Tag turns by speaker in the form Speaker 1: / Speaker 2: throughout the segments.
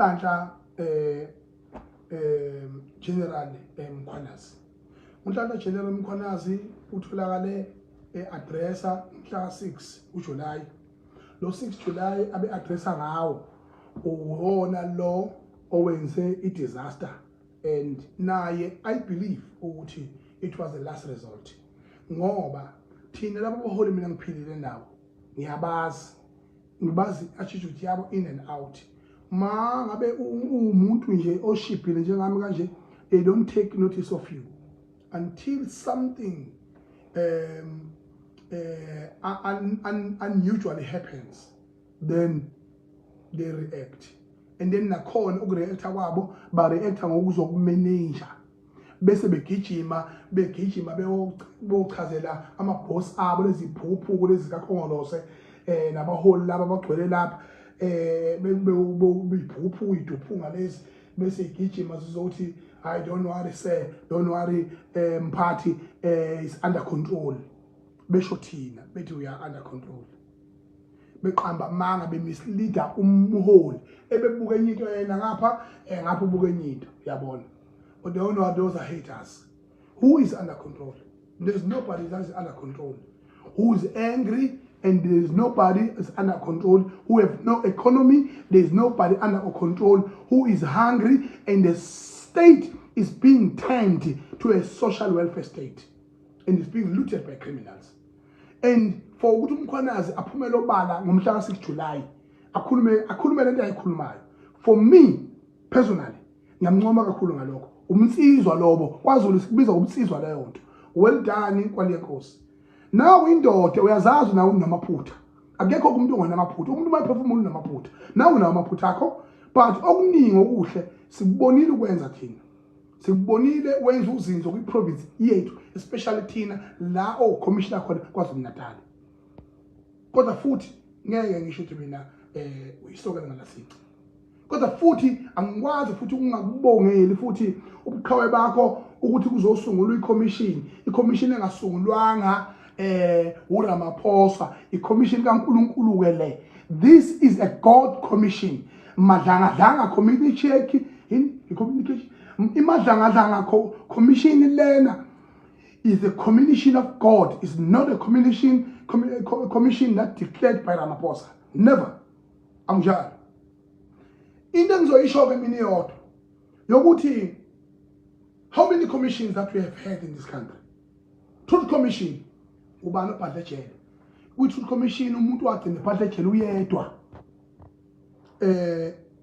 Speaker 1: uNhlanhla General Mkhwanazi. uNhlanhla General Mkhwanazi utholakale addressa mhla 6 uJuly. Lo 6 July abe addressa ngawo uwona lo owenze disaster, and naye I believe ukuthi it was the last result. Ngoba thina labo baholi mina ngiphilile nawo ngibazi attitude yabo in and out. Ma ngabe umuntu nje oshibhile njengami kanje, they don't take notice of you until something unusually happens, then they react. And then nakhona ukureacta kwabo ba reacta ngokuzokumanage bese begijima beyochazela ama boss abo lezi phuphu lezi kakhongolose nabaholi laba bagcwele lapha beyiphuphu iduphunga lezi bese igijima sizothi I don't worry sir, don't worry mphathi is under control. Besho thina bethi we are under control. Beqamba manga bemisleader umholi ebebuka enye into yena ngapha ngapha ubuka enye into, uyabona. But they all know those are haters. Who is under control? There's nobody that is under control. Who is angry, and there is nobody is under control. Who have no economy, there is nobody under control. Who is hungry, and the state is being turned to a social welfare state, and is being looted by criminals. And for ukuthi uMkhwanazi aphumele obala ngomhla ka 6 July akhulume lento ayikhulumayo, for me personally ngiyamncoma kakhulu ngalokho. Umsizwa lobo kwaZulu sikubiza umsizwa leyo nto. Well done kwale Nkosi. Now indoda uyazazi nawe unamaphutha. Akekho umuntu ongenamaphutha. Umuntu mayiphefumula unamaphutha. Nawe unamaphutha akho, but okuningi okuhle sikubonile ukwenza thina. Sikubonile wenza uzinzo kwi province yethu, especially thina la commissioner khona kwaZulu Natal. Kodwa futhi ngeke ngisho ukuthi mina uyisokela ngalasici. Kodwa futhi angikwazi futhi ungakubongeli futhi ubuqhawe bakho ukuthi kuzosungulwa i-commission engasungulwanga uRamaphosa, i-commission kaNkulunkulu wele. This is a God commission. Madlangadlanga committee check in communication. Imadlangadlanga commission lena is the commission of God. It's not a commission that declared by Ramaphosa. Never. Amjad. Into engizoyisho mina iyodwa yokuthi how many commissions that we have had in this country. Truth Commission ubani ophathe ejele. Truth Commission umuntu wagcina ephathe ejele uyedwa.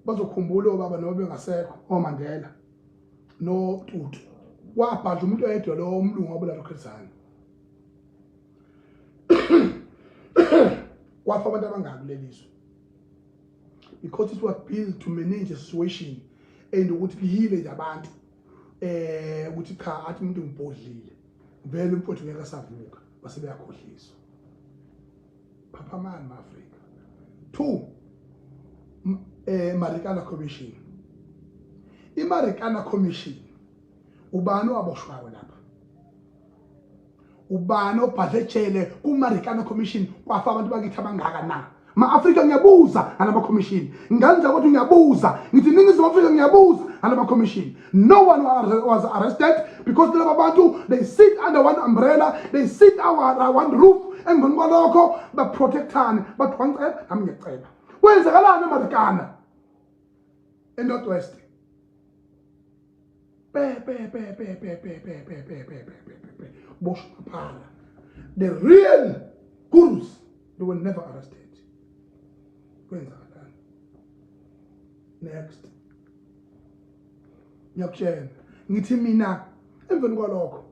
Speaker 1: Bazokhumbula obaba noma bengasekho oMandela no Tutu. Wabhadla umuntu oyedwa lo umlungu wabulala uKhrizana. Wafa abantu abangaki lelizwe. Because it was built to manage a situation and ukuthi lihile abantu ukuthi cha athi umuntu ngibhodlile vele umfowethu ngeke savuka base beyakhohliswa. Papa man Africa. 2 Marikana Commission. iMarikana Commission ubani waboshwayo lapha? Ubani obhadle ejele kuMarikana Commission kwafa abantu bakithi abangaka na? Ma-Afrika ngiyabuza alama commission. Nganza ukuthi ngiyabuza. Ngithi Ningizimu Afrika ngiyabuza alama commission. No one was arrested because laba bantu they sit under one umbrella, they sit under one roof, and ngonkwalokho baprotectane but once nami ngiyacela. Kwenzakalani eMarikana? eNorthwest. Boshpala. The real gurus, they were never arrested. Next. Ngiyakutshela ngithi mina emveni kwalokho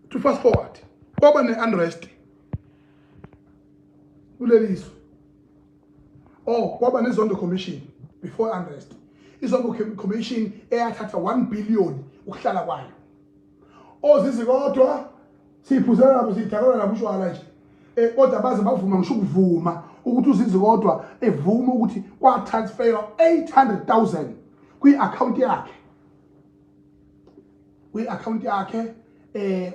Speaker 1: to fast forward kwaba ne-unrest kulelizwe. Kwaba neZondo Commission before unrest. iZondo Commission eyathatha 1 billion ukuhlala kwayo. Ozizi kodwa siphuzela nabo sidakala nabo ushwala nje. Kodwa baze bavuma ngisho ukuvuma ukuthi uzizi kodwa evuma ukuthi kwa transfer 800,000 kwi-account yakhe. Kwi-account yakhe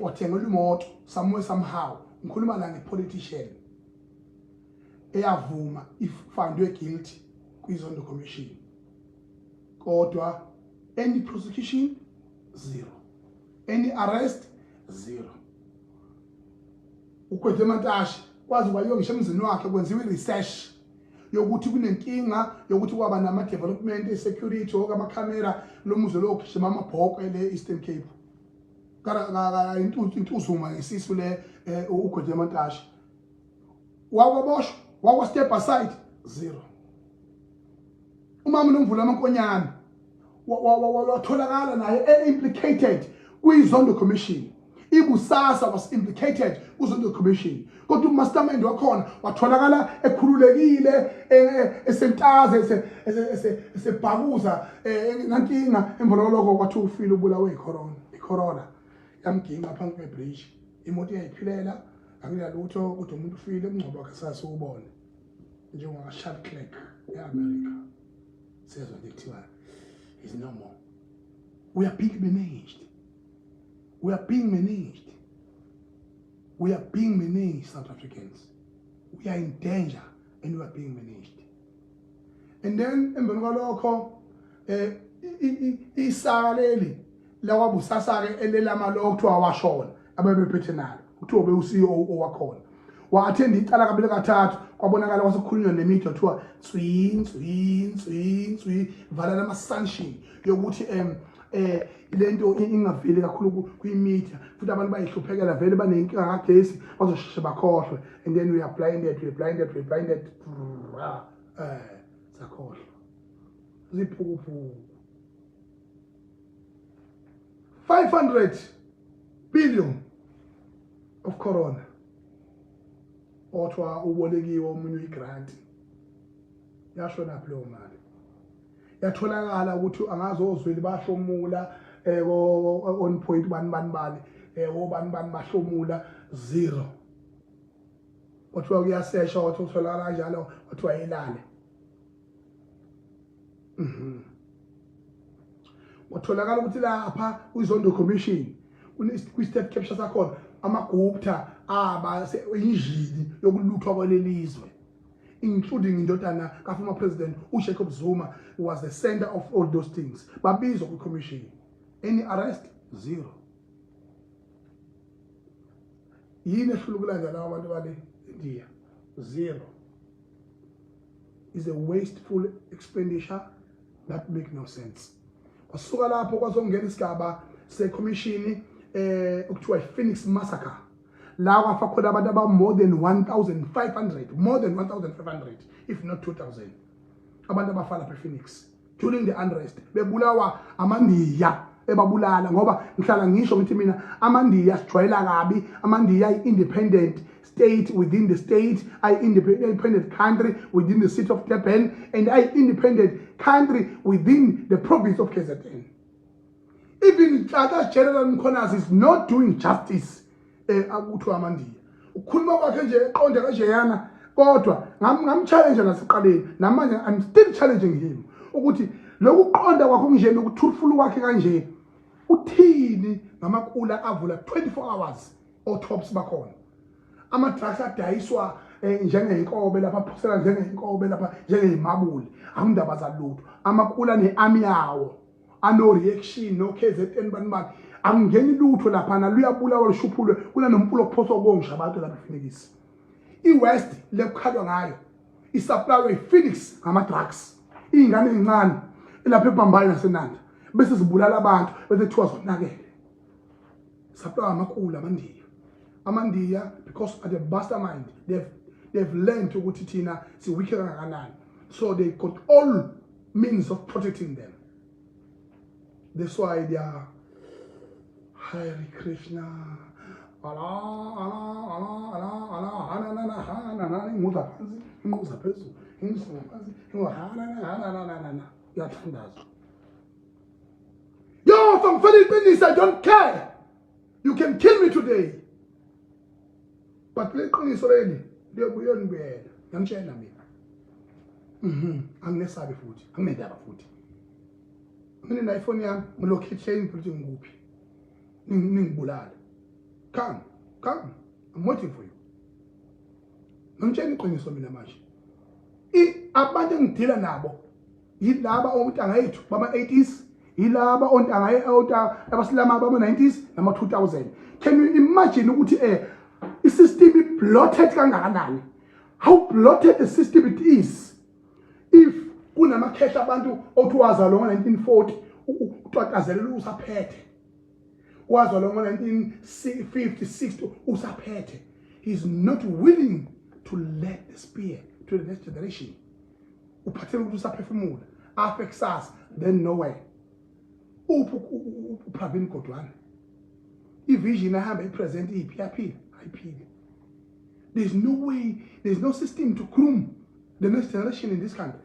Speaker 1: wathengela imoto somewhere somehow. Ngikhuluma la ngepolitician eyavuma ifandwe guilty kwizondo commission. Kodwa any prosecution 0, any arrest 0. Ukwethe Mantashe kwazi kwayongisha emzini wakhe kwenziwe research yokuthi kunenkinga yokuthi kwaba nama development e-security okama camera lo muzo lo gishima amabhoko le Eastern Cape. Kara intuzuma ngesisu le ukwethe Mantashe. Wawaboshwa, wawa step aside 0. Umama uNomvula Mankonyane watholakala naye implicated kwizondo commission. Ibusasa was implicated kuzondo commission. Kodwa umastermind wakhona watholakala ekhululekile esentaze esebhakuza nankinga emvololoko kwathi ufile ubulawe icorona yamginqa phansi kwebridge. Imoto yayiphilela akunalutho kodwa umuntu ufile umngcwabo wakhe sasubone njengoba Sharp Clerk eAmerica sezwe kuthiwa is no more. We are being managed. We are being managed. We are being managed, South Africans. We are in danger and we are being managed. And then emveni kwalokho isaka leli lakwabusasake elelama lo kuthiwa washona abebephethe nalo kuthiwa beuCEO wakhona wa-attend icala kabili kathathu kwabonakala kwasekukhulunywa nemedia kuthiwa tswi vala nama-sanction yokuthi lento ingaveli kakhulu kwi-media futhi abantu bayihluphekela vele banenkinga kagesi bazosheshe bakhohlwe and then we are blinded sakhohlwa ziphukuphuku 500 billion of corona othiwa ubolekiwe omunye igrant yashona phela mali yatholakala ukuthi angazozweli bahlomula on point bani obani bahlomula 0 othiwa kuyasesha wathi utholakala kanjalo wathiwa yilale watholakala ukuthi lapha kwizondo commission kwi-state capture sakhona amagupta injini yokuluthwa kwalelizwe including indodana ka-former president uJacob Zuma, who was the center of all those things. Babizwa kwi-commission. Any arrest? 0. Yini ehlulukulaza lawa abantu bale India? 0. Is a wasteful expenditure that make no sense. Kwasuka lapho kwazongena isigaba se-commission okuthiwa i-Phoenix Massacre. La kwafa khona abantu aba more than 1,500, if not 2,000. Abantu abafala ePhoenix during the unrest bebulawa amandiya ebabulala ngoba ngihlala ngisho ngithi mina amandiya sijwayela kabi. Amandiya i-independent state within the state, independent country within the city of Durban, and independent country within the province of KZN. Even General Mkhonazi is not doing justice akuthiwa amandiya. Ukhuluma kwakhe nje eqonde kanjeyana kodwa ngamchallenge nasiqaleni namanje I'm still challenging him ukuthi lokuqonda kwakho nje lokuthulufulu kwakhe kanje uthini ngamakula avula 24 hours otops bakhona. Ama-drugs adayiswa njengenkobe lapha aphosela njengenkobe lapha njengeyimabuli akundaba zalutho. Amakula ne-army yawo ano reaction no KZN bani angeni lutho lapha naluyabulawa lushuphulwe kunanompulo kuphoswa kongisha abantu lapha ePhoenix. I-West lekukhalwa ngayo isupply i-Phoenix ngama-drugs. Iy'ngane ey'ncane elapha eBhambayi naseNanda bese zibulala abantu bese kuthiwa zonakele. Supply amakula amandiya because at the mastermind they've learned ukuthi thina siwikhe kangakanani, so they got all means of protecting them. That's why they are Hare Krishna. Yo, from Philippines, I don't care. You can kill me today. But let me say, I'm China. I'm not sorry food. I'm not that food. I'm in iPhone. I'm locating putting whoopee. Come, I'm waiting for you. I'm trying to clean so many much. abantu engidila nabo yilaba ontanga yethu bama-80s, yilaba ontanga abasilama bama-90s nama-2000. Can you imagine ukuthi i-system i-bloated kangakanani? How bloated the system it is. If kunamakhehla abantu othi wazalwa ngo-1940 utatazelela usaphethe, wazalwa ngo-1950 60 usaphethe. He's not willing to let the spear to the next generation. Uphathele ukuthi usaphefumula afe kusasa, then nowhere. Upravin Kodwana ivision ahamba ipresent iphi yaphila ayiphile. There's no way, there's no system to groom the next generation in this country.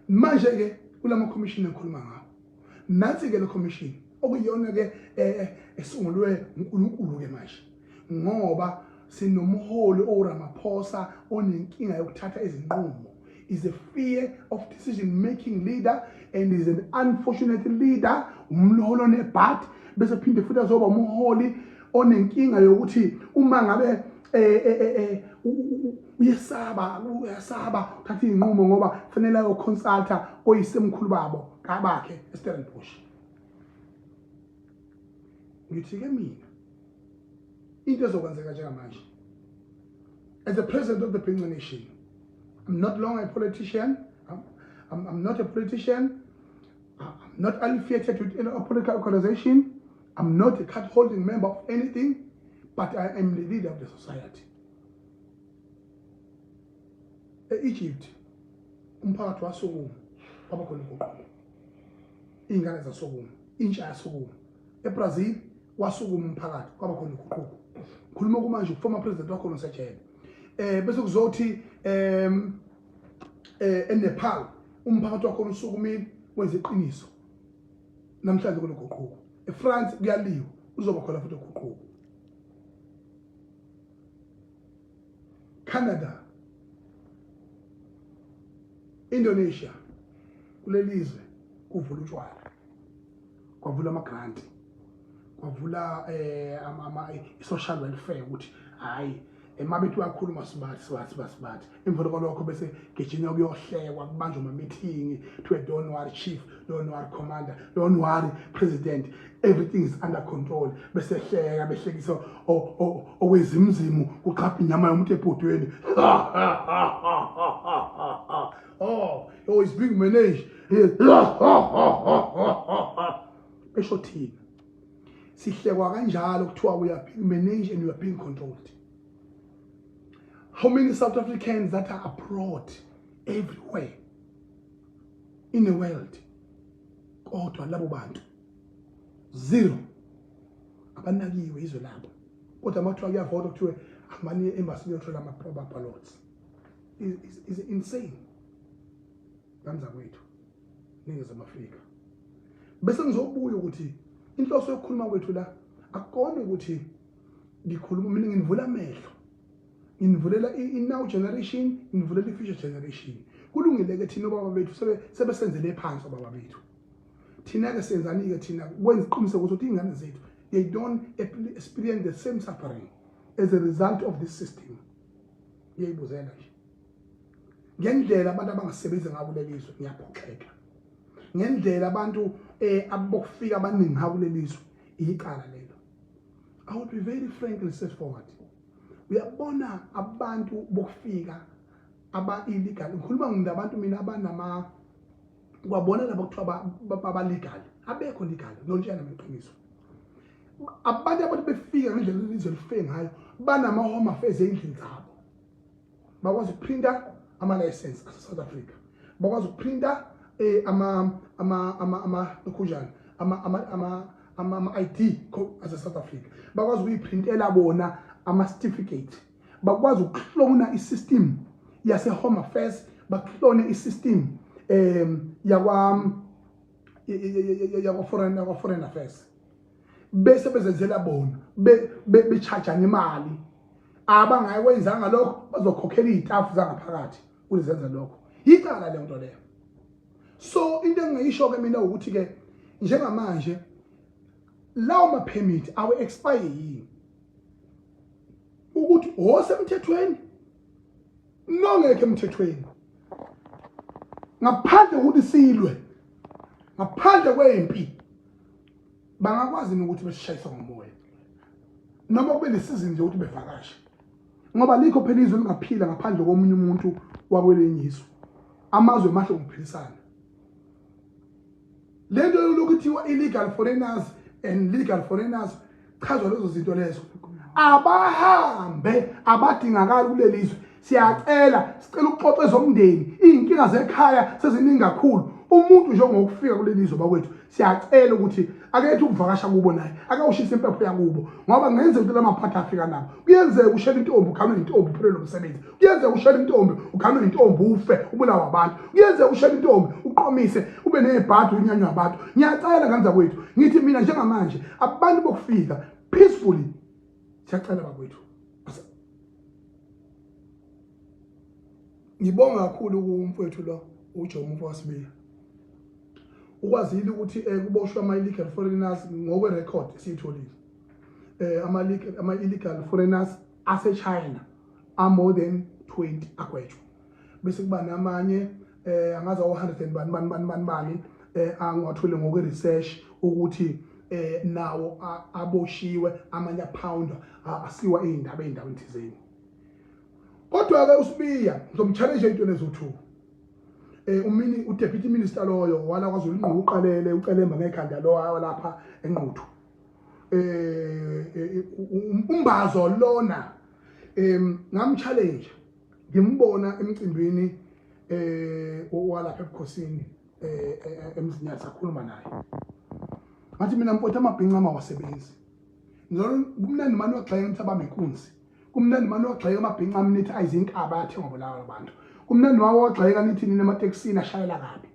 Speaker 1: Manje ke kulama commission enkhuluma ngawo, nansi ke le commission okuyona ke esungulwe uNkulunkulu ke manje, ngoba sinomholi oRamaphosa onenkinga yokuthatha izinqumo. Is a fear of decision-making leader and is an unfortunate leader. Umholi onebhat bese phinde futhi azoba umholi onenkinga yokuthi uma ngabe uyasaba uthatha izinqumo ngoba kufanele ayoconsulta oyisemkhulu babo kabakhe eStellenbosch. Ngithi ke mina into ezokwenzeka njengamanje, as the president of the Bhinqa Nation, I'm not longer a politician. I'm not a politician. I'm not affiliated with any political organization. I'm not a card-holding member of anything, but I am the leader of the society. Egypt, umphakathi wasukuma kwabakhona uguquko. Ingane zasukuma, intsha yasukuma. eBrazil wasukuma umphakathi kwabakhona uguquko. Khuluma kumanje former president wakhona usejele. Bese kuzothi eNepal umphakathi wakhona usukumile wenza iqiniso. Namhlanje kunoguquko. eFrance kuyaliwa uzoba khona futhi uguquko. Canada, Indonesia, kulelizwe kuvula utshwala, kwavula amagranti, kwavula social welfare ukuthi hayi emabethi bakhuluma sibathi emva kwalokho bese gejinya kuyohlekwa kubanjwa ama meeting to don't worry chief, don't worry commander, don't worry president, everything is under control. Bese hleka behlekisa owezimzimu kuqapha inyama yomuntu ebhodweni. Oh, it's being managed. Eshothini sihlekwa kanjalo kuthiwa we are being managed and we are being controlled. How many South Africans that are abroad everywhere in the world? Kodwa labo bantu zero. Abanakiwe izwe labo. Kodwa amathiwa kuyavota kuthiwe amanye embassy yothola ama ballots. Is insane. Kanza kwethu ningezama Afrika. Bese ngizobuya ukuthi inhloso yokukhuluma kwethu la akukona ukuthi ngikhuluma mina ngivula amehlo. Invulela i-now generation, invulela i-future generation. Kulungile ke thina baba bethu sebesenzele phansi baba bethu. Thina ke senzani ke thina kwenza iqiniseko ukuthi ingane zethu they don't experience the same suffering as a result of this system. Ngiyayibuzela nje. Ngendlela abantu abangasebenzi ngabo lelizwe ngiyaphoxeka. Ngendlela abantu abokufika abaningi ngabo lelizwe iqala lelo. I would be very frankly straightforward. Uyabona abantu bokufika aba illegal. Ngikhuluma ngabantu mina abanama kwabona labo kuthiwa baba legal. Abekho legal nolutshana ngeqiniso. Abantu abantu befika ngendlela lelizwe lifike ngayo banama home affairs endlini zabo. Bakwazi ukuprinta ama license ase South Africa. Bakwazi ukuprinta ama ID ase South Africa. Bakwazi ukuyiprintela bona ama certificate. Bakwazi ukuhlona isystem yase home affairs, baklone isystem yakwa foreign affairs. Bese bezenzela bona becharge imali. Abangayikwenzanga lokho bazokhokhela izitafu zangaphakathi ulizenza lokho. Yicala le nto leyo. So into engiyisho ke mina ukuthi ke njengamanje lawo ma permit awe expire yini? Ukuthi osemthethweni nongeke emthethweni. ngaphandle ukuthi silwe ngaphandle kwempi bangakwazi ukuthi besishayisa ngomoya noma kube lesizini nje ukuthi bevakashe ngoba likho phela izwe lingaphila ngaphandle komunye umuntu wakwelenye izwe amazwe mahle ngiphilisana lento lokuthiwa illegal foreigners and legal foreigners chaza lezo zinto lezo abahambe abadingakala kulelizwe siyacela sicela ukuxoxa ezomndeni inkinga zekhaya seziningi kakhulu umuntu nje ngokufika kulelizwe bakwethu siyacela ukuthi akethe ukuvakasha kubo naye akawushisa impepho yakubo ngoba ngenze ukuthi lamaphatha afika nabo kuyenzeka ushela intombi ukhamwe intombi phela lomsebenzi kuyenzeka ushela intombi ukhamwe intombi ufe ubulawa abantu kuyenzeka ushela intombi uqomise ube nezibhadu unyanywa abantu ngiyacela nganza kwethu ngithi mina njengamanje abantu bokufika peacefully siyacela bakwethu ngibonga kakhulu kumfowethu lo uJomo Mfowasibiya ukwazile ukuthi kuboshwe ama-illegal foreigners ngokwe-record siyitholile ama-illegal foreigners ase-China more than 20 agwetshwa bese kuba namanye angaza 100 bani angiwathole ngokwe-research ukuthi nawo aboshiwe amanye aphoundwa asiwa ey'ndaweni thizeni kodwa-ke uSibiya ngizomchallenge into lezo-2 uDeputy Minister loyo wala kwaZulu Inqubo uqalele ucelemba ngekhanda lo lapha eNquthu umbazo lona ngamchallenge ngimbona emcimbini walapha ebukhosini emzinyana sakhuluma naye ngathi mina mfowethu amabhinqa amawasebenzi kumnandi manje wagxeka ukuthi abamenkunzi kumnandi manje wagxeka amabhinqa amnithi ayizinkaba yathengwa bolawa abantu kumnandi wagxeka nithi nina emateksini ashayela kabi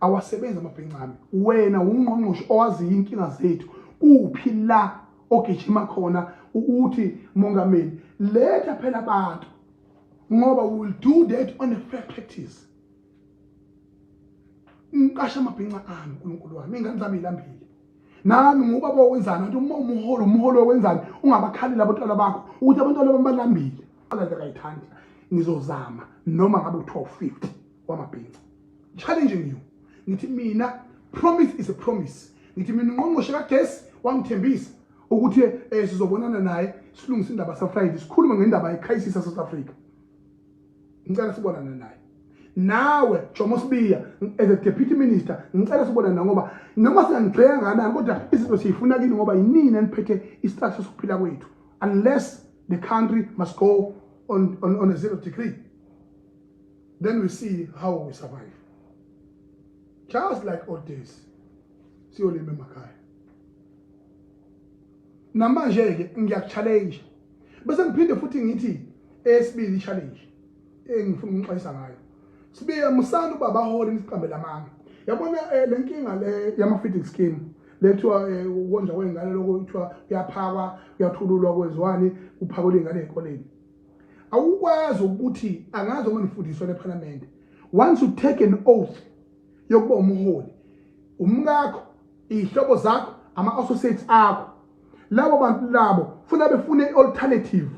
Speaker 1: awasebenza amabhinqa ami wena ungqongqoshe owazi inkinga zethu kuphi la ogijima khona ukuthi mongameli letha phela abantu ngoba we will do that on a fair practice ngiqasha amabhinqa ami uNkulunkulu wami ingane zami ilambile nami ngubaba wenzana ukuthi umuholo wenzani ungabakhaleli abantwana bakho ukuthi abantwana bami balambile alaze kayithandi ngizozama noma ngabe u-1250 wamabhinqa challenging you ngithi mina promise is a promise ngithi mina ungqongqoshe kagesi wangithembisa ukuthi sizobonana naye silungise indaba sa-Friday sikhulume ngendaba ye-crisis South Africa ngicela sibonane naye nawe Jomo Sibiya as a deputy minister ngicela sibonane ngoba noma singangigxeka kanani kodwa izinto siyifuna kini ngoba yinini eniphethe istructure sokuphila kwethu unless the country must go on a 0 degree then we see how we survive just like old days siyolima emakhaya namanje ke ngiyakuchallenge bese ngiphinde futhi ngithi esibili challenge engifuna ukuxwayisa ngayo Sibiya musana ubaba holi nisiqambe lamanga yabona lenkinga le yama feeding scheme lethiwa ukondla kwengane lokuthiwa kuyaphakwa kuyathululwa kwezwani kuphakwa ingane ezikoleni awukwazi ukuthi angazi uma nifundiswa leParliament once you take an oath yokuba umholi umngakho ihlobo zakho ama-associates akho labo bantu labo funa befune alternative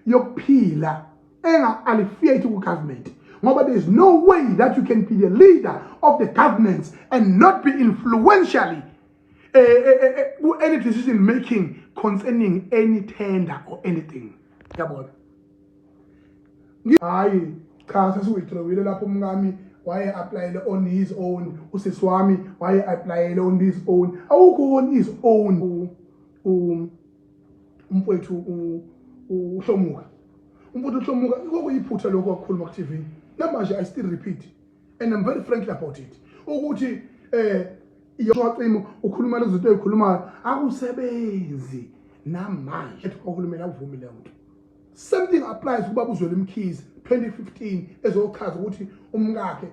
Speaker 1: yokuphila enga-affiliate ku-government ngoba there is no way that you can be the leader of the government and not be influentially any decision making concerning any tender or anything yabona hayi cha sesuyithrowile lapho umngami waye applyele on his own usisi wami waye applyele on his own awukho on his own umfowethu uHlomuka umfowethu uHlomuka kokuyiphutha lokho akukhuluma ku TV namanje I still repeat and I'm very frankly about it ukuthi iyocimo ukhuluma lezo zinto ezikhulumayo akusebenzi namanje ethi ukhulumela uvumile umuntu something applies kuba uzwele imkhizi 2015 ezochaza ukuthi umkakhe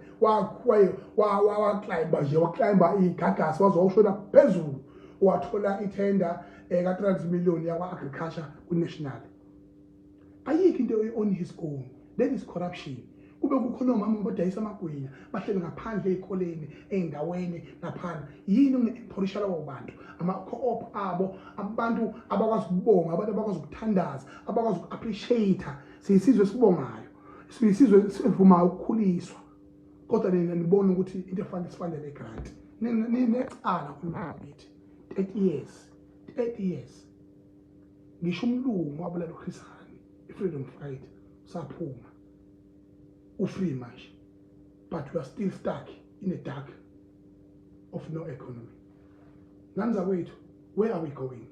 Speaker 1: waclimba igagasi wazowushola phezulu wathola itender ka-30 million yakwa-agriculture ku-national ayikho into on his own that is corruption kube kukhona omama bodayisa amagwinya bahleli ngaphandle ey'koleni ey'ndaweni laphana yini ngiphorisha labo bantu ama-co-op abo abantu abakwazi ukubonga abantu abakwazi ukuthandaza abakwazi uku-appreciate siyisizwe esibongayo siyisizwe esivumayo ukukhuliswa kodwa nina nibona ukuthi into efanele sifandele grant ninecala kulomphakathi 30 years ngisho umlungu wabulala uChris Hani i-freedom fight saphuma free manje, but we are still stuck in the dark of no economy. Nanza wethu, where are we going?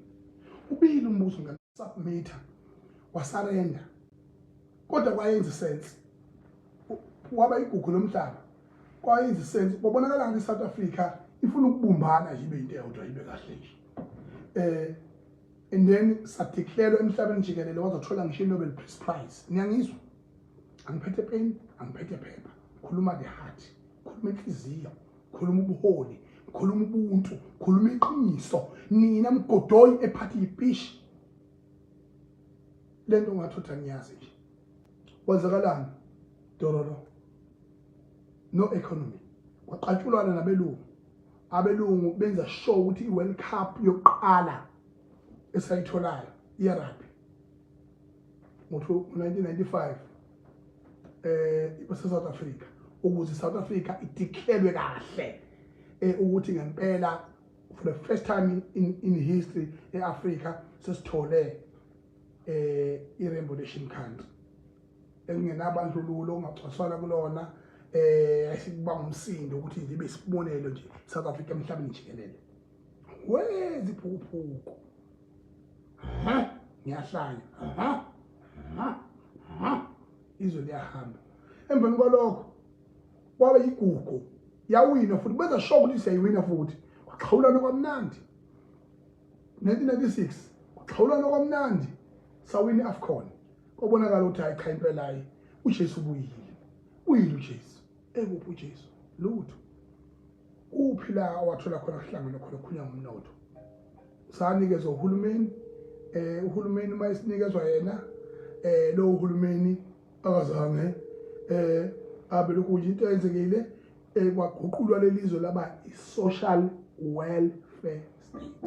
Speaker 1: Ubili umbuzo ngasubmit wasarenda kodwa kwayenza sense waba igugu lomhlaba kwayenza sense babonakala ngi South Africa ifuna ukubumbana yibe into eyodwa yibe kahle nje and then sadeclare emhlabeni jikelele wazothola ngisho iNobel Peace Prize. Niyangizwa? Angiphethe pen, angiphethe phepha. Khuluma the heart, khuluma inhliziyo, khuluma ubuholi, khuluma ubuntu, khuluma iqiniso. Nina mgodoyi ephathi ipish. Lento ngathotha ngiyazi nje. Kwenzakalani? Dororo. No economy. Kwaqatshulwana nabelungu. Abelungu benza sure ukuthi iWorld Cup yokuqala esayitholayo iRugby ngo-1995 ibase South Africa ukuze South Africa ideclarewe kahle ukuthi ngempela for the first time in history eAfrica sesithole i-Rainbow Nation country engenabandlululo ongacwasana kulona asikubanga umsindo ukuthi libe sibonelo nje South Africa emhlabeni jikelele. Wezi phuphuko ngiyahlanya izwe liyahamba emveni kwalokho kwabe igugu yawina futhi benza sure ukuthi siyayiwina futhi kwaxhawulana kwamnandi 1996 kwaxhawulana kwamnandi sawina iAfcon kwabonakala ukuthi hayi cha impela hayi uJesu uyile uJesu ekuphi uJesu lutho uphila wathola khona kuhlangana khona kukhulunywa ngomnotho sanikezwe uhulumeni uhulumeni mayisinikezwa yena lo uhulumeni akazange abe lokhu into eyenzekile kwaguqulwa lelizwe laba i-social welfare state.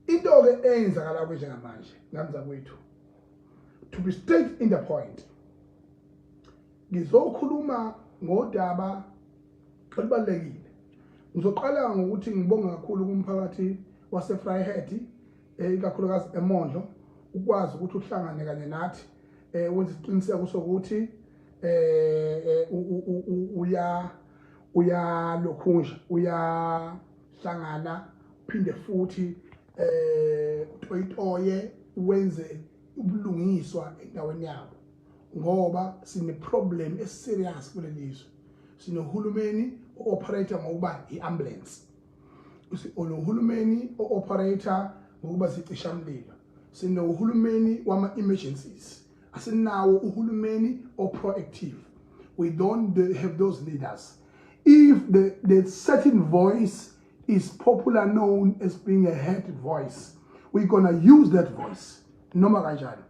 Speaker 1: Into ke eyenzakala njengamanje ngamza kwethu to be straight in the point ngizokhuluma ngodaba olubalekile. Ngizoqala ngokuthi ngibonga kakhulu kumphakathi waseVryheid ikakhulukazi eMondlo ukwazi ukuthi uhlangane kanye nathi wenza isiqiniseko sokuthi uya lokhunja uyahlangana phinde futhi utoyitoye wenze ubulungiswa endaweni yabo ngoba sine problem eserious kulelizwe. Sinohulumeni operator ngokuba iambulance, unohulumeni operator ngokuba sicishamlilo, sinohulumeni wama emergencies, asinawo uhulumeni proactive. We don't have those leaders. If the certain voice is popular known as being a head voice, we're gonna use that voice noma kanjani.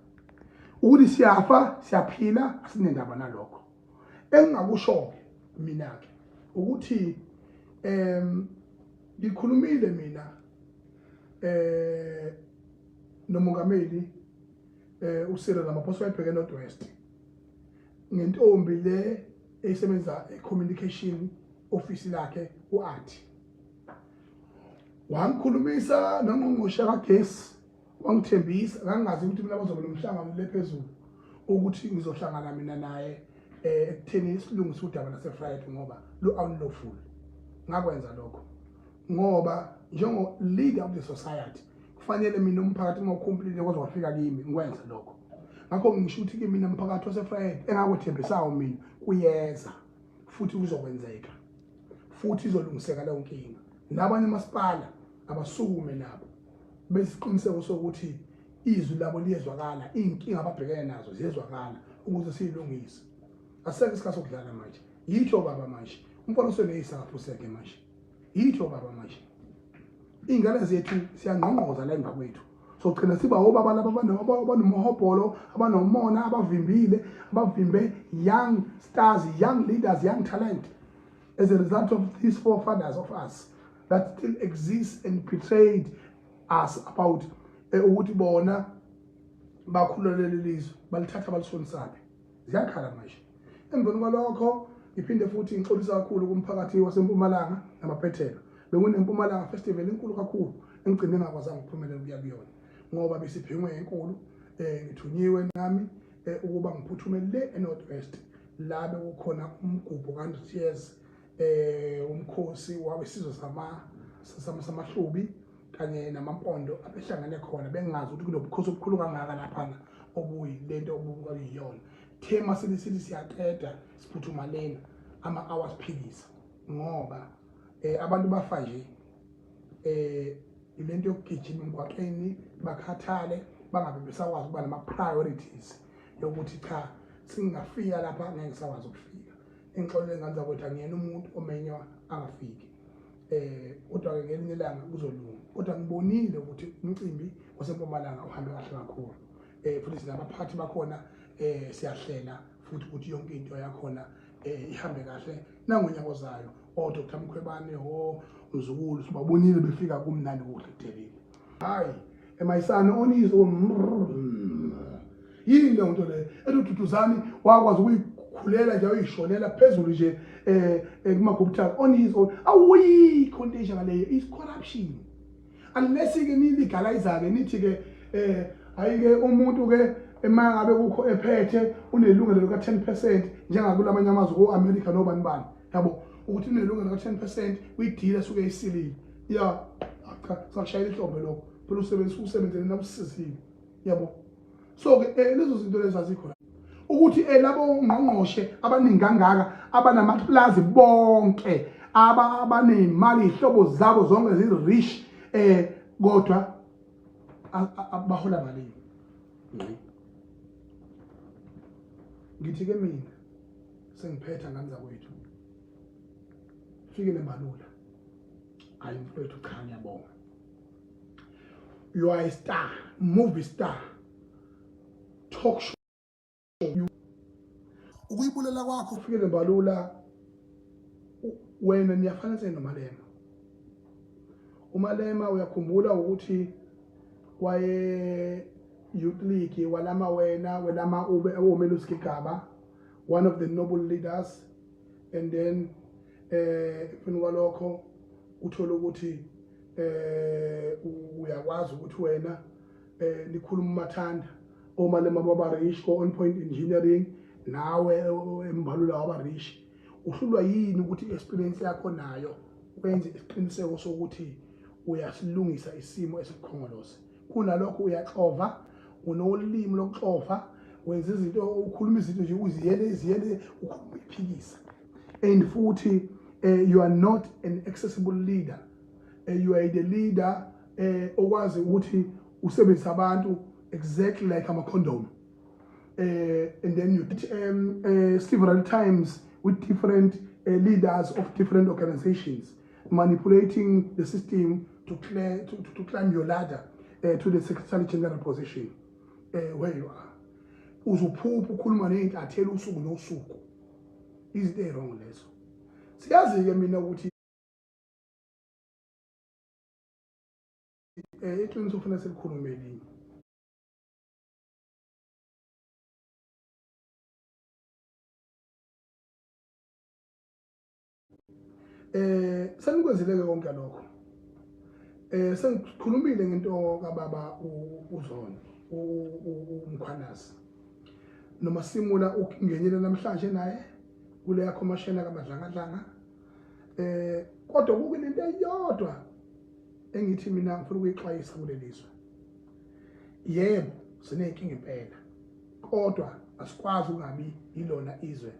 Speaker 1: Ukuthi siyafa siyaphila asinendaba nalokho. Engingakusho mina ke ukuthi ngikhulumile mina nomongameli uCyril Ramaphosa wayebheke Northwest ngentombi le esebenza communication office lakhe uAthi wangikhulumisa nongqongqoshe kagesi wangithembisa ngangazi ukuthi mina bazoba nomhlangano lephezulu ukuthi ngizohlangana mina naye ekutheni isilungisa udaba laseFriday ngoba lu-unlawful. Ngakwenza lokho ngoba njengo leader of the society kufanele mina umphakathi mawucomplete kwaze wafika kimi ngikwenza lokho. Ngakho ngisho ukuthi ke mina umphakathi waseFriday engakwethembisayo mina kuyeza futhi kuzokwenzeka futhi izolungiseka leyo nkinga. Nabanye masipala abasukume nabo besiqiniseko sokuthi izwi labo liyezwakala, inkinga ababhekene nazo ziyezwakala ukuze siyilungise. Asekho isikhathi sokudlala manje. Yitho baba manje. Umfana useneyisapho seke manje. Yitho baba manje. Ingane zethu siyangqongqoza la emva kwethu. So gcina siba obaba laba abanomhobholo, abanomona, abavimbile, abavimbe young stars, young leaders, young talent as a result of these forefathers of us that still exist and betrayed us about ukuthi bona bakhululele lelizwe balithatha balisonisabe. Ziyakhala manje. Emveni kwalokho ngiphinde futhi ngixolisa kakhulu kumphakathi waseMpumalanga namaphethelo. BekuneMpumalanga festival enkulu kakhulu engigcine ngakwazanga ukuphumelela ukuya kuyona ngoba besiphiwe enkulu ngithunyiwe nami ukuba ngiphuthume le eNorthwest la bekukhona umgubho ka100 years umkhosi wabesizwe samahlubi kanye namampondo abehlangane khona bengazi ukuthi kunobukhosi obukhulu kangaka lapha obuyilento obukuyiyona. Thema sithi siyaqeda siphuthuma lena ama-hours phikisa ngoba abantu bafa nje ilento yokugijima emgwaqeni bakhathale bangabe besakwazi ukuba nama-priorities yokuthi cha singafika lapha ngeke sakwazi ukufika. Ingxolo enganza ukuthi angiyena umuntu omenywa angafiki kodwa-ke ngelinye ilanga kuzolunga. Kodwa ngibonile ukuthi umcimbi waseMpumalanga uhambe kahle kakhulu futhi sinabaphathi bakhona siyahlela futhi ukuthi yonke into yakhona ihambe kahle nangonyaka ozayo Dr. Mkhwebane Mzukulu sibabonile befika kumnandi kuhle kudelile. Hayi emayisana on his own yini le nto le eDuduzane wakwazi ukuyikhulela nje uyishonela phezulu nje kumagubutha on his own awuyikho into enjengaleyo is corruption unless ke nilegalize ke nithi ke ayike umuntu ke emangabe kukho ephethe unelungelo lika 10% njengakulamanye amazwe ko-America nobani bani yabo ukuthi unelungelo lika 10% uyideal suke isilile ya cha sakushayela ihlombe lokho phela usebenzele nabusizile yabo. So ke lezo zinto lezi azikho ukuthi labo ngqongqoshe abaningi kangaka abanamaplazi bonke abanezimali ihlobo zabo zonke zi-rich kodwa abahola malini. Ngithi ke mina sengiphetha ngani zakwethu fikele Mbalula hayi mfowethu cha ngiyabonga you are a star movie star talk show ukuyibulela kwakho ufikele Mbalula wena niyafanana noMalema. uMalema uyakhumbula ukuthi waye youth league walama wena welama uMelusi Gigaba one of the noble leaders and then emfeni kwalokho uthola ukuthi uyakwazi ukuthi wena likhuluma uMathanda oMalema babarish on point engineering nawe eMbalula wabarish uhlulwa yini ukuthi experience yakho nayo wenze isiqiniseko sokuthi uyasilungisa isimo esikhongolose kunalokho uyaxova unolimi lokuxova wenza izinto ukhuluma izinto nje uziyele ukhuluma iphikisa and futhi you are not an accessible leader you are the leader okwazi ukuthi usebenzisa abantu exactly like ama condom and then you several times with different leaders of different organizations manipulating the system to climb your ladder to the Secretary General position where you are. Uzuphupha ukhuluma nezintatheli usuku nosuku. Izinto ezirong lezo. Siyazi ke mina ukuthi iqiniso ufuna selikhulume elinye. Senikwenzile konke lokho. Sengikhulumile ngento kaBaba uZono uMkhwanasi noma simula ukungenyela namhlanje naye kule yakho mashena kaMadlangadlanga kodwa kukulento eyodwa engithi mina ngifuna ukuyixwayisa kulelizwe. Yebo sinenkinga impela kodwa asikwazi ungabi ilona izwe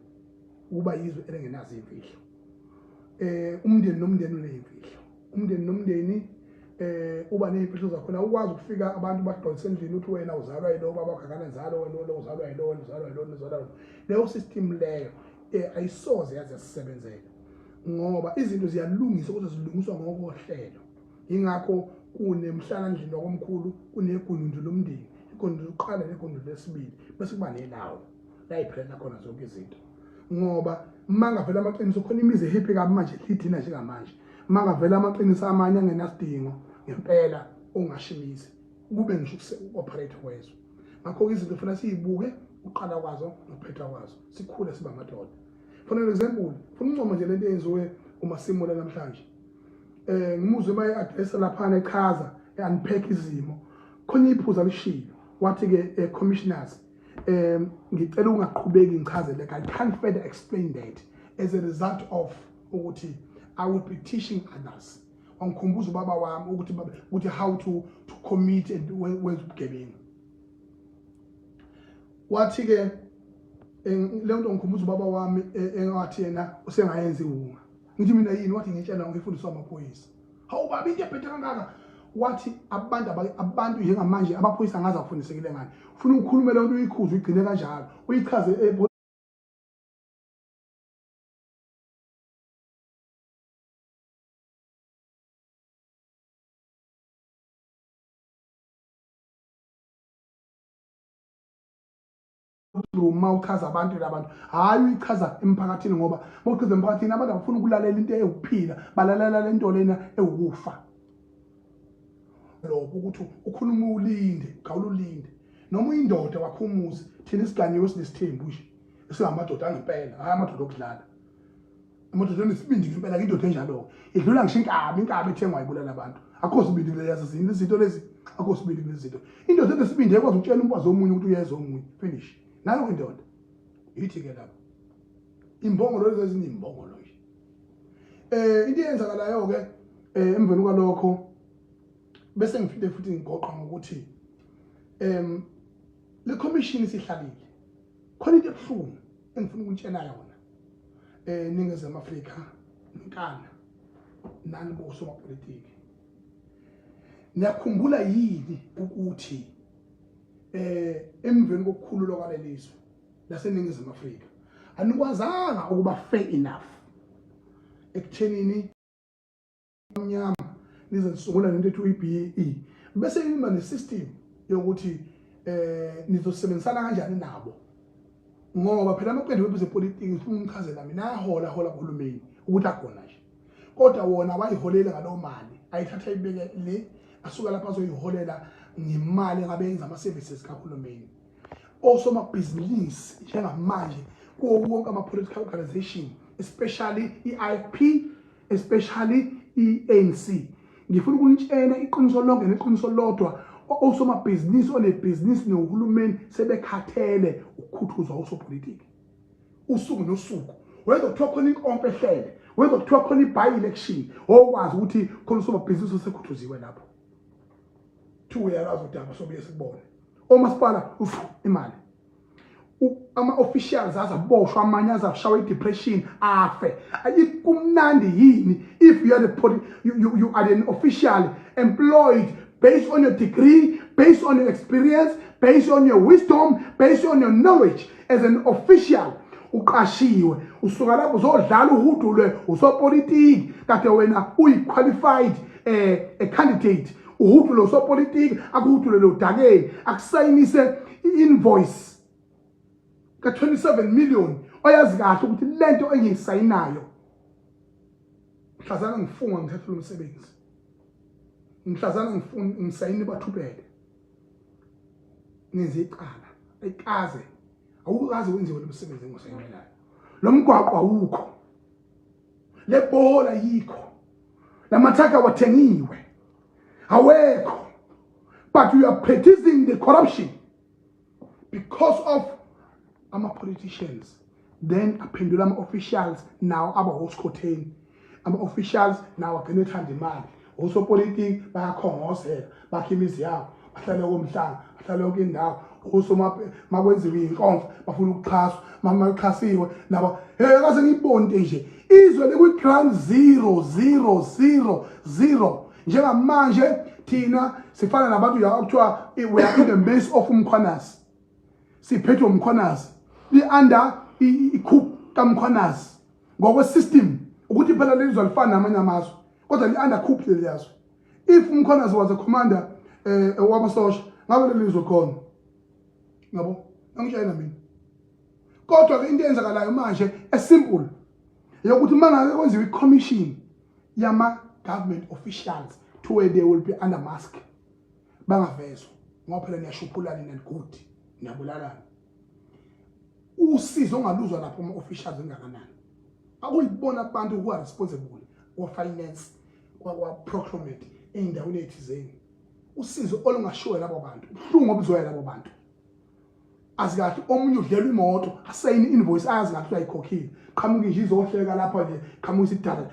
Speaker 1: kuba izwe elingenazo imfihlo. Umndeni nomndeni unezimfihlo. Umndeni nomndeni uba nezimfihlo zakhona ukwazi ukufika abantu badonsa endlini uthi wena uzalwa yilo baba khangana nzalo wena lo uzalwa yilo uzalwa yilo uzalwa leyo system leyo ayisoze yaze yasisebenzela ngoba izinto ziyalungiswa ukuthi zilungiswa ngokohlelo. Ingakho kunemhlalandlini wakomkhulu kunegunundu lomndeni igunundu lokuqala negunundu lesibili bese kuba nelawo la iphela khona zonke izinto ngoba mangavela amaqiniso khona imizi ehappy kabi manje lidina njengamanje mangavela amaqiniso amanye angenasidingo ngempela ongashimisi kube ngisho operate kwezwe. Ngakho izinto kufanele sizibuke uqala kwazo nophethwa kwazo sikhule siba amadoda. For example funa uncoma nje lento eyenziwe uMasimula namhlanje ngimuzwe maye address lapha echaza unpack izimo khona iphuza lishilo wathi ke commissioners ngicela ungaqhubeki ngichazele I can't further explain that as a result of ukuthi I will be teaching others wangikhumbuza ubaba wami ukuthi how to commit and wenza ubugebengu wathi ke le nto ngikhumbuza ubaba wami engathi yena usengayenza iwunga ngithi mina yini wathi ngitshela ngifundiswa amaphoyisa hawu baba into ephethe kangaka wathi abantu njengamanje abaphoyisa angaza kufundisekile ngani ufuna ukukhuluma le nto uyikhuza uyigcine kanjalo uyichaze uma uchaza abantu labantu hayi uyichaza emphakathini ngoba mawuchaza emphakathini abantu abafuna ukulalela into ewukuphila balalela lento lena ewukufa lokho ukuthi ukhuluma ulinde ngawululinde noma uyindoda wakho umuzi thina isiganyiwe sinesithembu nje esingamadoda angempela hayi amadoda okudlala amadoda anesibindi ngempela indoda enjalo idlula ngisho inkabi ethengwa ibulala abantu akho sibindi lezi izinto lezi akho sibindi lezi zinto indoda enesibindi ekwazi ukutshela umfazi omunye ukuthi uyeza omunye finish nayo indoda yithi ke lapho imbongolo lezi ezimbongolo nje into eyenzakalayo ke emveni kwalokho bese ngifike futhi ngigoqa ngokuthi le commission isihlalile khona into ebuhlungu engifuna ukutshela yona ningezama Afrika nkana nani bosoma politiki niyakhumbula yini ukuthi emveni kokukhululwa kwalelizwe laseningizimu Afrika anikwazanga ukuba fair enough ekuthenini umnyama nize nisungula lento ethi uBEE bese iba nesystem yokuthi nizosebenzisana kanjani nabo ngoba phela amaqembu wezepolitiki ufuna umchazela mina ayahola kuhulumeni ukuthi akhona nje kodwa wona wayiholela ngalo mali ayithatha ibeke le asuka lapha azoyiholela ngemali ngabenza ama services kahulumeni osomabhizinisi njengamanje kuwo wonke ama political organization especially iIFP especially iANC ngifuna ukunitshela iqiniso lonke neqiniso lodwa osomabhizinisi onebhizinisi nohulumeni sebekhathele ukukhuthuzwa usopolitiki usuku nosuku whether kuthiwa khona inkomfa ehlele whether kuthiwa khona i-by election okwazi ukuthi khona usomabhizinisi osekhuthuziwe lapho uyalazi udaba sobuye sikubone omasipala imali ama-officials azaboshwa amanye azashawa i-depression afe ayikumnandi yini if you are an official employed based on your degree, based on your experience, based on your wisdom, based on your knowledge as an official uqashiwe usuka lapho uzodlala uhudulwe usopolitiki kade wena uyi-qualified a candidate uhudule usopolitiki akuhudule lo dakeni akusayinise i-invoice ka-27 million oyazi kahle ukuthi lento engiyisayinayo mhlazana ngifunga ngithathe lo msebenzi mhlazana ngisayini bathubele ngenze iqala ikaze awukaze wenziwe lo msebenzi engosayinayo lo mgwaqo awukho le bola yikho lamathaka wathengiwe awekho but you are practicing the corruption because of ama-politicians then aphendula ama-officials now aba-hoskotheni ama-officials now agcine ethanda imali osopolitiki bayakhongozela bakhe imizi yabo bahlale komhlanga bahlale yonke indawo makwenziwe inkonfa bafuna ukuxhaswa makuxhasiwe nabo akaze ngiyibonke nje izwe lekwi-ground 0 njengamanje thina sifana nabantu yakuthiwa we are in the midst of umkhwanazi siphethwe umkhwanazi under ikhuphu kamkhwanazi ngokwe-system ukuthi phela lelizwe alifani namanye amazwe kodwa li-under coup leliyazwe if umkhwanazi was a commander wabasosha ngabe lelizwe khona ngabo angitshela mina kodwa ke into eyenzakalayo manje esimple yokuthi mangabe kwenziwe i-commission yama-government officials to where they will be under mask bangavezwa ngoba phela niyashuphulana and good niyabulalana usizo ongaluzwa lapho ama-officials engakanani. Akuyibona abantu who are responsible kwa-finance, kwa-procurement ey'ndaweni ey'thizeni. Usizo olungashiwe labo bantu, ubuhlungu obuzwayo labo bantu. Azi kahle omunye udlelwa imoto, asayini invoice azi kahle uyayikhokhile. Qhamuka nje izohleka lapha nje, qhamuka isidala.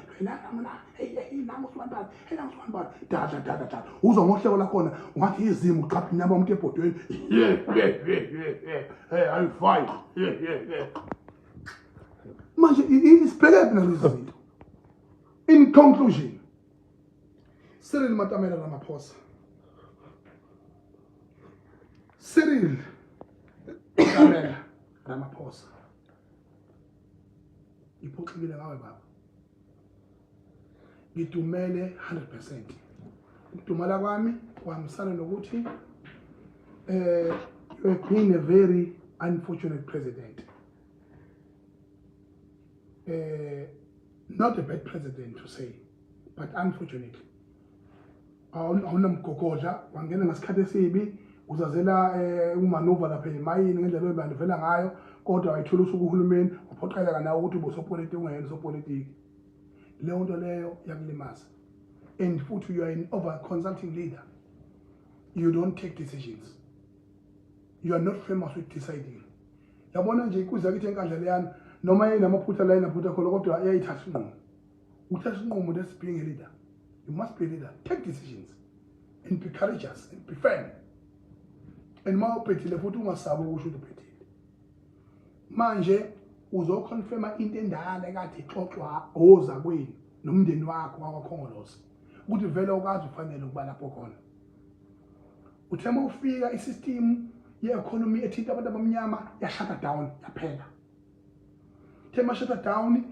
Speaker 1: Hey nami usibambala, hey nami usibambala. Da. Uzwa ngohleko lakhona, ungathi izimo uqapha inyama umuntu ebhodweni. Hey, I'm fine. Yeah. Manje isibhekephi nalezi zinto. In conclusion, Cyril Matamela Ramaphosa. Cyril Matamela Ramaphosa. Iphoxekile ngawe baba. Ngidumele 100%. Ukudumala kwami kuhambisana nokuthi you have been a very unfortunate president. Not a bad president to say, but unfortunately. Awunamgogodla wangena ngasikhathi esibi uzazela umanuva lapha emayini ngendlela oyibandivela ngayo kodwa wayithola usuku uhulumeni waphoqeleka nawe ukuthi ubusopolitiki ungayena sopolitiki. Leyo nto leyo yakulimaza. And futhi you are an over consulting leader. You don't take decisions. You are not famous with deciding. Yabona nje ikuza kithi enkandla leyana noma yenamaphutha la inaphutha khona kodwa ayayithatha inqumo. Uthatha inqumo, that's being a leader. You must be a leader. Take decisions and be courageous and be firm. And ma uphethile futhi ungasabi ukusho ukuthi uphethile. Manje uzoconfirma into endala ekade ixoxwa oza kwenu nomndeni wakho wakwaKhongolose ukuthi vele ukazi ufanele ukuba lapho khona. Uthema ufika isystem ye-economy ethinta abantu abamnyama yashut down yaphela. Thema shut down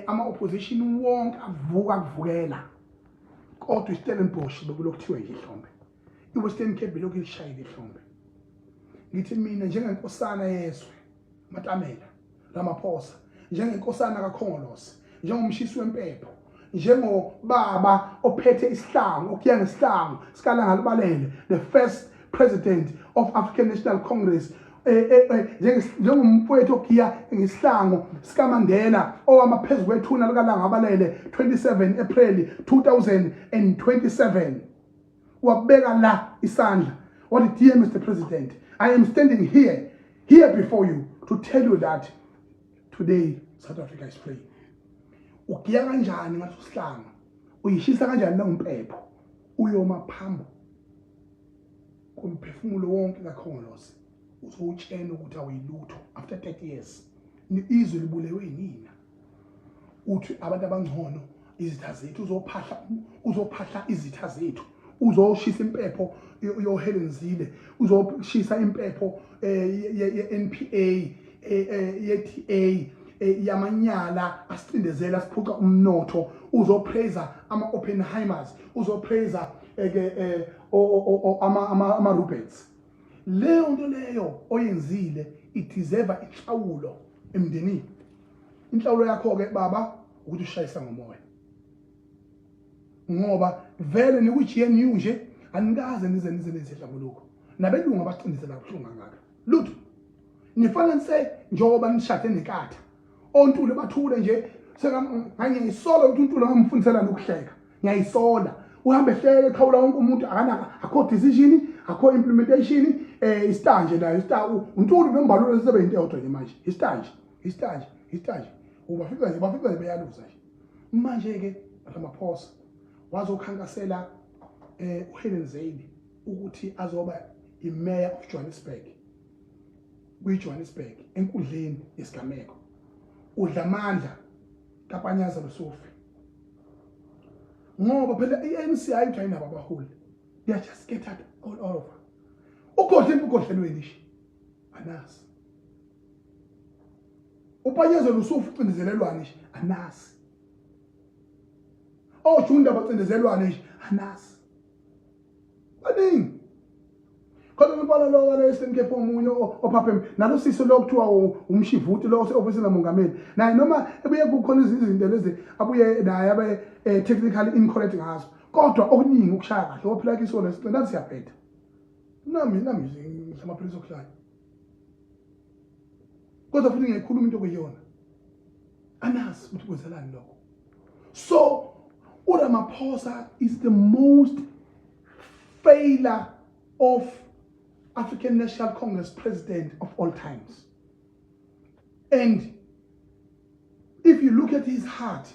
Speaker 1: ama-opposition wonke avuka kuvukela. Kodwa iStellenbosch bekulokuthiwa nje ihlombe. iWestern Cape belokhu ilishayile ihlombe. Ngithi mina njengenkosana yezwe Matamela Ramaphosa, njengenkosana kaKhongolose, njengomshisi wempepho, njengobaba ophethe isihlangu okuya ngesihlangu sikalanga libalele, the first president of African National Congress, njengomfowethu okuya ngesihlangu sikaMandela owamaphezu kwethuna likalanga abalele 27 April 2027. Wabeka la isandla. What dear Mr. President, I am standing here before you to tell you that today South Africa is free. Ugiya kanjani ngaso sihlangu? Uyishisa kanjani na umpepho? Uyoma phambo kumphefumulo wonke kaKhongolose. Uzowutshela ukuthi awuyilutho after 30 years. Izwe libulewe yinina. Uthi abantu abangcono izitha zethu uzophahla izitha zethu. Uzoshisa impepho yoHelen Zille, uzoshisa impepho ye-NPA, ye-TA, yamanyala asicindezela siphuca umnotho. Uzopraisa ama-Oppenheimers, uzopraisa ama-Ruperts. Leyo nto leyo oyenzile ideserve inhlawulo emndenini. Inhlawulo yakho-ke baba ukuthi ushayisa ngomoya. Ngoba vele niku-GNU nje anikaze nize nezidlamuluko. Nabelungu abacindezela kabuhlungu kangaka. Lutho nifananise njengoba nishade nekatha. Ontule bathule nje ngiyayisola ukuthi uNtuli ngamfundisela nokuhleka. Ngiyayisola. Uhambe ehleke ekhawula wonke umuntu akho decision, akho implementation, istanje nayo uNtuli nombalulo sebe into eyodwa nje manje. Istanje. Ubafika nje beyaluza nje. Manje ke Ramaphosa wazokhankasela uHelen Zille ukuthi azoba iMayor of Johannesburg. KwiJohannesburg enkundleni yesigameko. Udla amandla kaPanyaza Lesufi. Ngoba phela iANC ayithayina abaholi. They are just scattered all over. Ugodleni nje. Anasi. uPanyaza Lesufi ucindezelelwane nje. Anasi. Junda bacindezelwane nje. Anasi. Baningi. Khona ngibona lo wale Eastern Cape omunye ophapheme nalo siso lokuthiwa umshivuti lo ofisini kaMongameli naye noma ebuye kukhona izinto lezi abuye naye abe technically incorrect ngazo kodwa okuningi ukushaya kahle ophila kiso lesicela siyaphetha nami ngamaphilisi okuhlala kodwa futhi ngiyikhuluma into okuyiyona anazi ukuthi kwenzelani lokho. So uRamaphosa is the most failure of African National Congress president of all times. And if you look at his heart,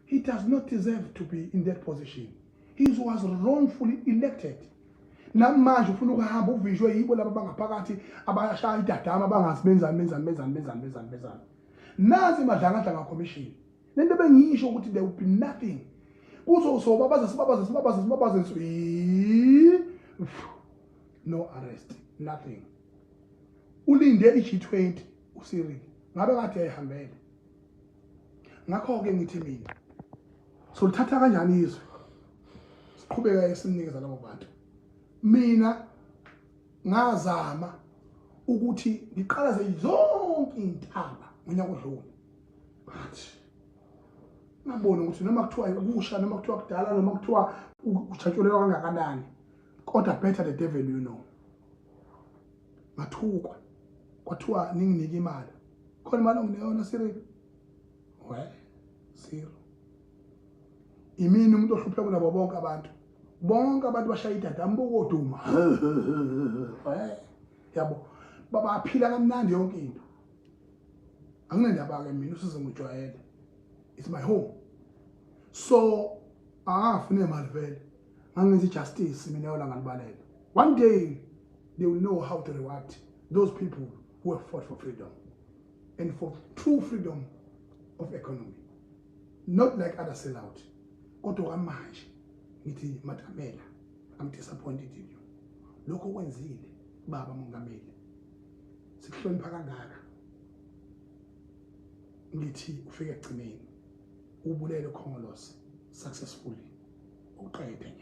Speaker 1: he does not deserve to be in that position. He was wrongfully elected. Namanje ufuna ukuhamba uvishwe yibo laba bangaphakathi abashaya idadama abangazibenzani. Nazi madlanga commission. Lento bengisho ukuthi there will be nothing. Kuzo babaza no arrest, nothing. Ulinde i-G20 uSiril. Ngabe kade ayihambele. Ngakho ke ngithi mina so lithatha kanjani izwe? Siqhubeka esinikeza labo bantu. Mina ngazama ukuthi ngiqalaze zonke intaba ngonyaka odlule. But ngabona ukuthi noma kuthiwa ukusha noma kuthiwa kudala noma kuthiwa ujatshulela kangakanani, kodwa better the devil you know. Ngathukwa kwathiwa ninginike imali. Khona imali ongineyona Cyril? Zero. Imini umuntu ohluphe kunabo bonke abantu. Bonke abantu bashaya idadama bokoduma. Yabo. Baba aphila kamnandi yonke into. Anginendaba ke mina usize ngijwayele. It's my home. So afune imali vele. Ngangenza justice mina yola ngalibalela. One day they will know how to reward those people who have fought for freedom and for true freedom of economy. Not like other sellout. Kodwa manje ngithi Matamela, I'm disappointed in you. Lokho kwenzile baba mongameli. Sikuhlonipha kangaka. Ngithi ufike egcineni ubulele uKhongolose successfully uqede.